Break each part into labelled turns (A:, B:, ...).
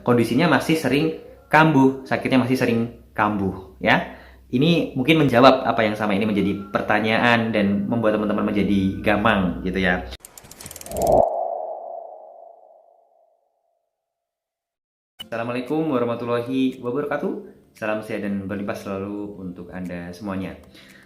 A: kondisinya masih sering kambuh, sakitnya masih sering kambuh, ya. Ini mungkin menjawab apa yang sama ini menjadi pertanyaan dan membuat teman-teman menjadi gampang gitu ya. Assalamualaikum warahmatullahi wabarakatuh. Salam sehat dan berlimpah selalu untuk Anda semuanya.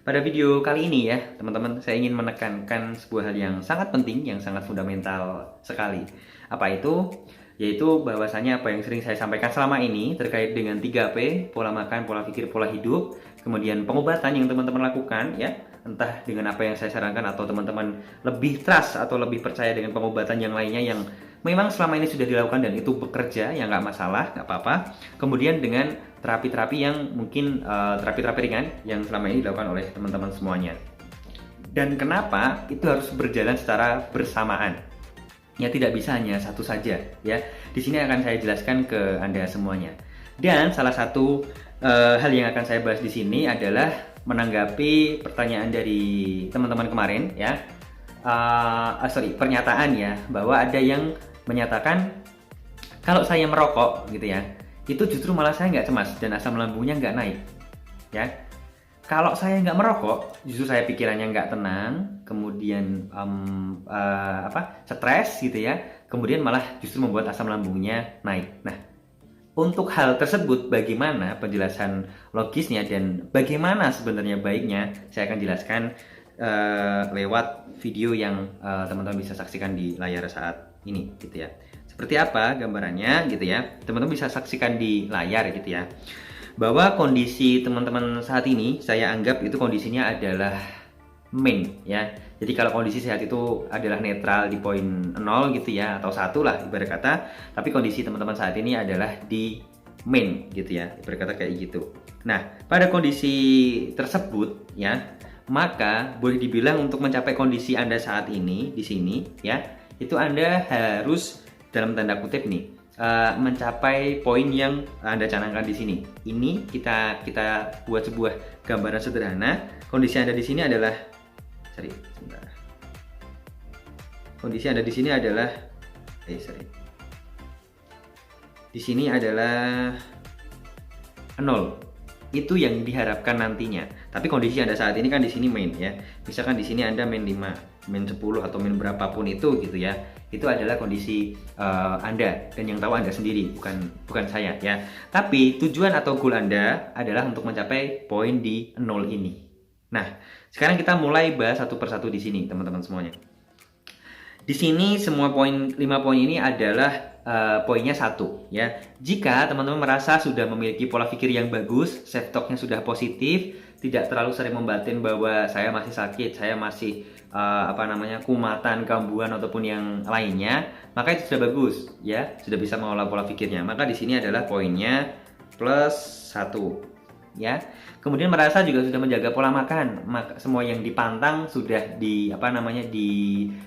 A: Pada video kali ini ya, teman-teman, saya ingin menekankan sebuah hal yang sangat penting, yang sangat fundamental sekali. Apa itu? Yaitu bahwasanya apa yang sering saya sampaikan selama ini terkait dengan 3P, pola makan, pola pikir, pola hidup, kemudian pengobatan yang teman-teman lakukan ya, entah dengan apa yang saya sarankan atau teman-teman lebih trust atau lebih percaya dengan pengobatan yang lainnya yang memang selama ini sudah dilakukan dan itu bekerja, ya nggak masalah, nggak apa-apa. Kemudian dengan terapi-terapi yang mungkin terapi-terapi ringan yang selama ini dilakukan oleh teman-teman semuanya. Dan kenapa itu harus berjalan secara bersamaan? Ya tidak bisa hanya satu saja ya. Di sini akan saya jelaskan ke Anda semuanya. Dan salah satu hal yang akan saya bahas di sini adalah menanggapi pertanyaan dari teman-teman kemarin ya. Pernyataan ya, bahwa ada yang menyatakan kalau saya merokok gitu ya, itu justru malah saya nggak cemas dan asam lambungnya nggak naik ya. Kalau saya nggak merokok, justru saya pikirannya nggak tenang, kemudian stres gitu ya, kemudian malah justru membuat asam lambungnya naik. Nah, untuk hal tersebut bagaimana penjelasan logisnya dan bagaimana sebenarnya baiknya, saya akan jelaskan lewat video yang teman-teman bisa saksikan di layar saat ini gitu ya. Seperti apa gambarannya gitu ya, teman-teman bisa saksikan di layar gitu ya, bahwa kondisi teman-teman saat ini saya anggap itu kondisinya adalah main ya. Jadi kalau kondisi sehat itu adalah netral di poin 0 gitu ya, atau 1 lah ibarat kata, tapi kondisi teman-teman saat ini adalah di main gitu ya, ibarat kata kayak gitu. Nah, pada kondisi tersebut ya, maka boleh dibilang untuk mencapai kondisi Anda saat ini di sini ya, itu Anda harus dalam tanda kutip nih mencapai poin yang Anda canangkan di sini. Ini kita buat sebuah gambaran sederhana. Kondisi Anda di sini adalah kondisi Anda di sini adalah di sini adalah 0. Itu yang diharapkan nantinya. Tapi kondisi Anda saat ini kan di sini main ya. Misalkan di sini Anda main 5, main 10 atau main berapapun itu gitu ya. Itu adalah kondisi Anda dan yang tahu Anda sendiri, bukan saya ya. Tapi tujuan atau goal Anda adalah untuk mencapai poin di 0 ini. Nah, sekarang kita mulai bahas satu persatu di sini, teman-teman semuanya. Di sini semua 5 poin ini adalah poinnya 1 ya. Jika teman-teman merasa sudah memiliki pola pikir yang bagus, self talk-nya sudah positif, tidak terlalu sering membatin bahwa saya masih sakit, saya masih kumatan, kambuhan ataupun yang lainnya, maka itu sudah bagus ya, sudah bisa mengolah pola pikirnya. Maka di sini adalah poinnya +1 ya. Kemudian merasa juga sudah menjaga pola makan, semua yang dipantang sudah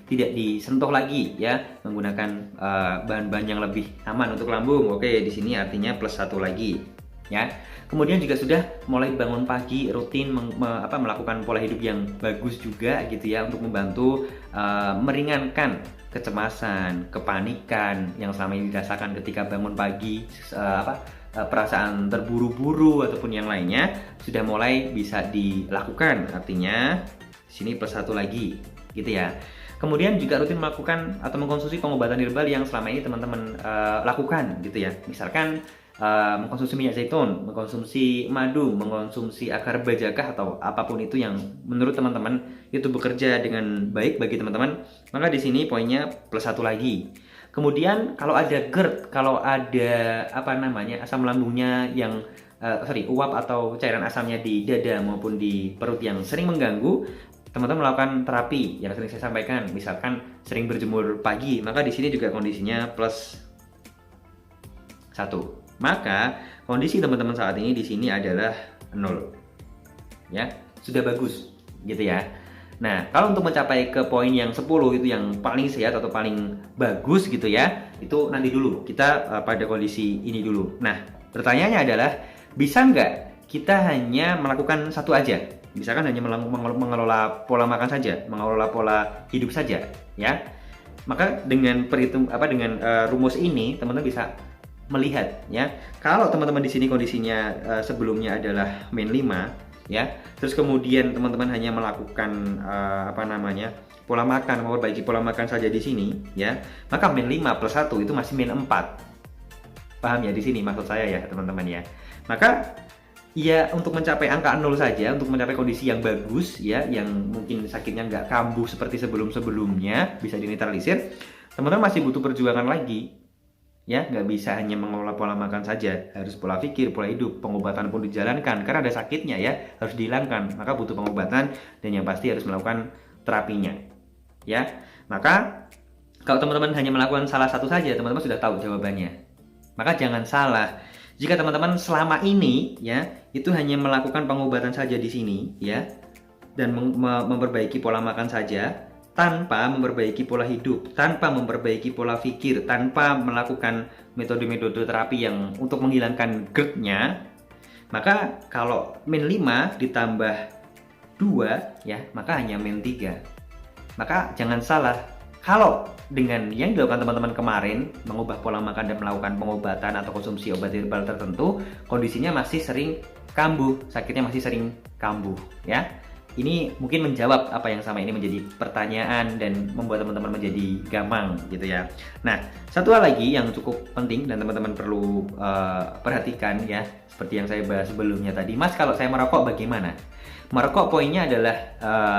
A: tidak disentuh lagi ya, menggunakan bahan-bahan yang lebih aman untuk lambung. Oke, di sini artinya +1 lagi ya. Kemudian juga sudah mulai bangun pagi rutin melakukan pola hidup yang bagus juga gitu ya, untuk membantu meringankan kecemasan, kepanikan yang selama ini dirasakan ketika bangun pagi, perasaan terburu-buru ataupun yang lainnya sudah mulai bisa dilakukan. Artinya di sini +1 lagi gitu ya. Kemudian juga rutin melakukan atau mengkonsumsi pengobatan herbal yang selama ini teman-teman lakukan gitu ya. Misalkan mengkonsumsi minyak zaitun, mengkonsumsi madu, mengkonsumsi akar bajakah atau apapun itu yang menurut teman-teman itu bekerja dengan baik bagi teman-teman, maka di sini poinnya +1 lagi. Kemudian kalau ada GERD, kalau ada asam lambungnya yang uap atau cairan asamnya di dada maupun di perut yang sering mengganggu, teman-teman melakukan terapi yang sering saya sampaikan, misalkan sering berjemur pagi, maka di sini juga kondisinya +1. Maka kondisi teman-teman saat ini di sini adalah 0. Ya, sudah bagus gitu ya. Nah, kalau untuk mencapai ke poin yang 10 itu yang paling sehat atau paling bagus gitu ya, itu nanti dulu. Kita pada kondisi ini dulu. Nah, pertanyaannya adalah bisa nggak kita hanya melakukan satu aja? Misalkan hanya mengelola pola makan saja, mengelola pola hidup saja, ya. Maka dengan rumus ini teman-teman bisa melihat ya. Kalau teman-teman di sini kondisinya sebelumnya adalah main 5 ya. Terus kemudian teman-teman hanya melakukan pola makan, memperbaiki pola makan saja di sini ya. Maka main 5 plus 1 itu masih main 4. Paham ya di sini maksud saya ya, teman-teman ya. Maka ya untuk mencapai angka 0 saja, untuk mencapai kondisi yang bagus ya, yang mungkin sakitnya nggak kambuh seperti sebelum-sebelumnya, bisa dinetralisir, teman-teman masih butuh perjuangan lagi ya. Nggak bisa hanya mengelola pola makan saja, harus pola pikir, pola hidup, pengobatan pun dijalankan karena ada sakitnya ya, harus dihilangkan, maka butuh pengobatan dan yang pasti harus melakukan terapinya ya. Maka kalau teman-teman hanya melakukan salah satu saja, teman-teman sudah tahu jawabannya. Maka jangan salah jika teman-teman selama ini ya itu hanya melakukan pengobatan saja di sini ya, dan memperbaiki pola makan saja tanpa memperbaiki pola hidup, tanpa memperbaiki pola pikir, tanpa melakukan metode-metode terapi yang untuk menghilangkan GERD-nya, maka kalau min 5 ditambah 2 ya, maka hanya min 3. Maka jangan salah, kalau dengan yang dilakukan teman-teman kemarin, mengubah pola makan dan melakukan pengobatan atau konsumsi obat herbal tertentu, kondisinya masih sering kambuh, sakitnya masih sering kambuh ya. Ini mungkin menjawab apa yang sama ini menjadi pertanyaan dan membuat teman-teman menjadi gampang gitu ya. Nah, satu hal lagi yang cukup penting dan teman-teman perlu perhatikan ya, seperti yang saya bahas sebelumnya tadi. Mas, kalau saya merokok bagaimana? Merokok poinnya adalah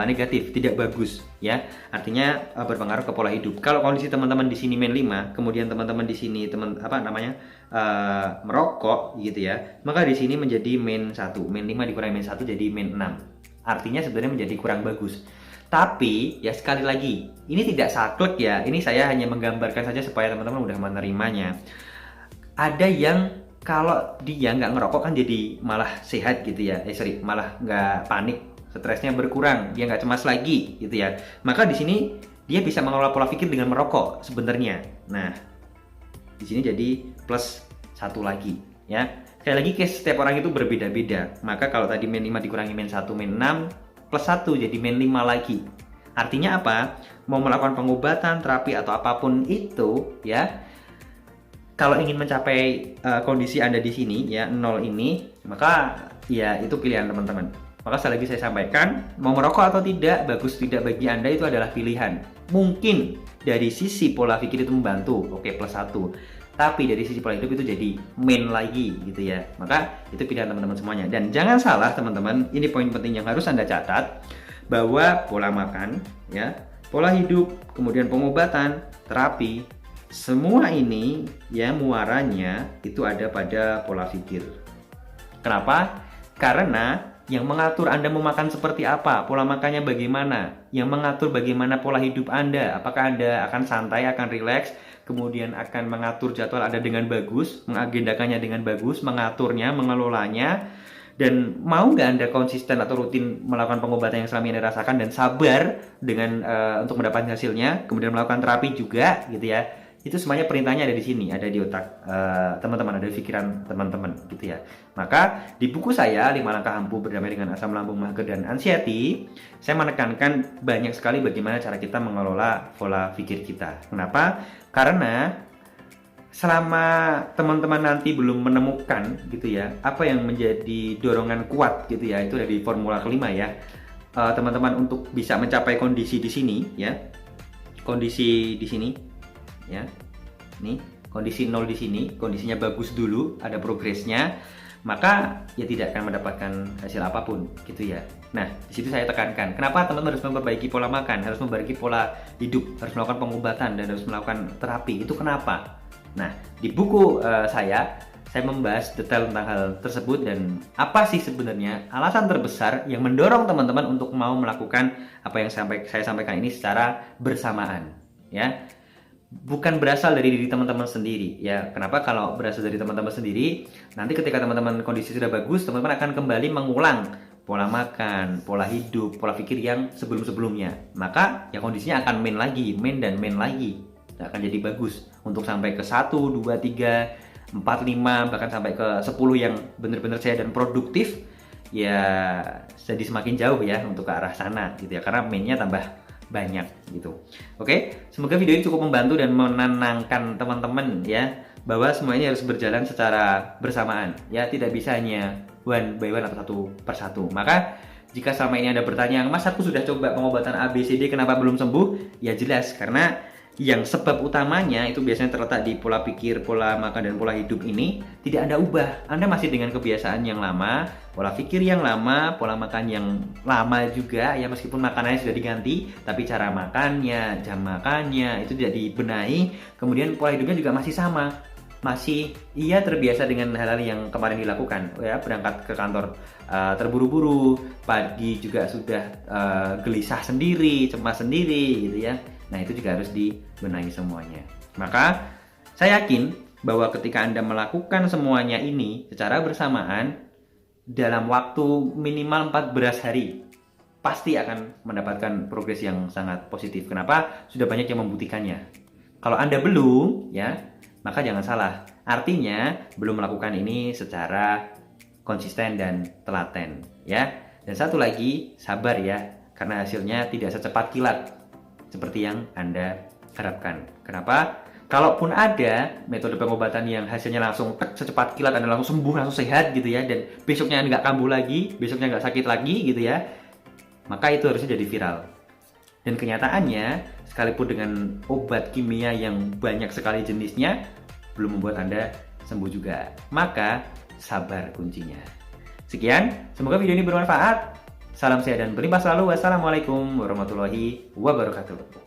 A: negatif, tidak bagus ya. Artinya berpengaruh ke pola hidup. Kalau kondisi teman-teman di sini main 5, kemudian teman-teman di sini merokok gitu ya, maka di sini menjadi main 1. Main 5 dikurangi main 1 jadi main 6. Artinya sebenarnya menjadi kurang bagus. Tapi ya sekali lagi, ini tidak saklek ya. Ini saya hanya menggambarkan saja supaya teman-teman udah menerimanya. Ada yang kalau dia nggak ngerokok kan jadi malah sehat gitu ya. Malah nggak panik, stresnya berkurang, dia nggak cemas lagi gitu ya. Maka di sini dia bisa mengelola pola pikir dengan merokok sebenarnya. Nah, di sini jadi plus 1 lagi ya. Sekali lagi case setiap orang itu berbeda-beda. Maka kalau tadi min 5 dikurangi min 1 min 6 plus 1 jadi min 5 lagi. Artinya apa? Mau melakukan pengobatan, terapi atau apapun itu ya, kalau ingin mencapai kondisi Anda di sini ya 0 ini, maka ya itu pilihan teman-teman. Maka sekali lagi saya sampaikan, mau merokok atau tidak, bagus tidak bagi Anda itu adalah pilihan. Mungkin dari sisi pola pikir itu membantu, oke plus 1. Tapi dari sisi pola hidup itu jadi main lagi gitu ya. Maka itu pilihan teman-teman semuanya. Dan jangan salah teman-teman, ini poin penting yang harus Anda catat, bahwa pola makan ya, pola hidup, kemudian pengobatan, terapi, semua ini ya muaranya itu ada pada pola pikir. Kenapa? Karena yang mengatur Anda mau makan seperti apa, pola makannya bagaimana, yang mengatur bagaimana pola hidup Anda, apakah Anda akan santai, akan rileks, kemudian akan mengatur jadwal Anda dengan bagus, mengagendakannya dengan bagus, mengaturnya, mengelolanya, dan mau nggak Anda konsisten atau rutin melakukan pengobatan yang selama ini Anda rasakan dan sabar dengan untuk mendapatkan hasilnya, kemudian melakukan terapi juga gitu ya. Itu semuanya perintahnya ada di sini, ada di otak teman-teman, ada di pikiran teman-teman gitu ya. Maka di buku saya 5 langkah ampuh berdamai dengan asam lambung, mager dan anxiety, saya menekankan banyak sekali bagaimana cara kita mengelola pola pikir kita. Kenapa? Karena selama teman-teman nanti belum menemukan gitu ya, apa yang menjadi dorongan kuat gitu ya, itu dari formula kelima ya, teman-teman untuk bisa mencapai kondisi di sini ya, kondisi di sini ya, nih kondisi 0 di sini, kondisinya bagus dulu, ada progresnya, maka ya tidak akan mendapatkan hasil apapun gitu ya. Nah, di situ saya tekankan, kenapa teman-teman harus memperbaiki pola makan, harus memperbaiki pola hidup, harus melakukan pengobatan dan harus melakukan terapi. Itu kenapa? Nah, di buku saya membahas detail tentang hal tersebut dan apa sih sebenarnya alasan terbesar yang mendorong teman-teman untuk mau melakukan apa yang saya sampaikan ini secara bersamaan ya. Bukan berasal dari diri teman-teman sendiri ya. Kenapa? Kalau berasal dari teman-teman sendiri, nanti ketika teman-teman kondisi sudah bagus, teman-teman akan kembali mengulang pola makan, pola hidup, pola pikir yang sebelum-sebelumnya. Maka ya kondisinya akan main lagi, main dan main lagi. Nggak akan jadi bagus untuk sampai ke 1, 2, 3, 4, 5, bahkan sampai ke 10 yang benar-benar sehat dan produktif. Ya jadi semakin jauh ya untuk ke arah sana gitu ya. Karena mainnya tambah banyak gitu. Oke, semoga video ini cukup membantu dan menenangkan teman-teman ya, bahwa semuanya harus berjalan secara bersamaan, ya tidak bisa hanya one by one atau satu persatu. Maka jika selama ini Anda bertanya, Mas aku sudah coba pengobatan ABCD kenapa belum sembuh? Ya jelas, karena yang sebab utamanya itu biasanya terletak di pola pikir, pola makan, dan pola hidup ini tidak Anda ubah. Anda masih dengan kebiasaan yang lama, pola pikir yang lama, pola makan yang lama juga, ya meskipun makanannya sudah diganti, tapi cara makannya, jam makannya itu tidak dibenahi, kemudian pola hidupnya juga masih sama. Masih ia terbiasa dengan hal-hal yang kemarin dilakukan, ya berangkat ke kantor terburu-buru, pagi juga sudah gelisah sendiri, cemas sendiri gitu ya. Nah itu juga harus dibenahi semuanya. Maka saya yakin bahwa ketika Anda melakukan semuanya ini secara bersamaan dalam waktu minimal 14 hari pasti akan mendapatkan progres yang sangat positif. Kenapa? Sudah banyak yang membuktikannya. Kalau Anda belum, ya maka jangan salah. Artinya belum melakukan ini secara konsisten dan telaten, ya. Dan satu lagi, sabar ya, karena hasilnya tidak secepat kilat seperti yang Anda harapkan. Kenapa? Kalaupun ada metode pengobatan yang hasilnya langsung secepat kilat, Anda langsung sembuh, langsung sehat gitu ya, dan besoknya nggak kambuh lagi, besoknya nggak sakit lagi gitu ya, maka itu harusnya jadi viral. Dan kenyataannya, sekalipun dengan obat kimia yang banyak sekali jenisnya, belum membuat Anda sembuh juga. Maka, sabar kuncinya. Sekian, semoga video ini bermanfaat. Salam sehat dan berlimpah selalu. Wassalamualaikum warahmatullahi wabarakatuh.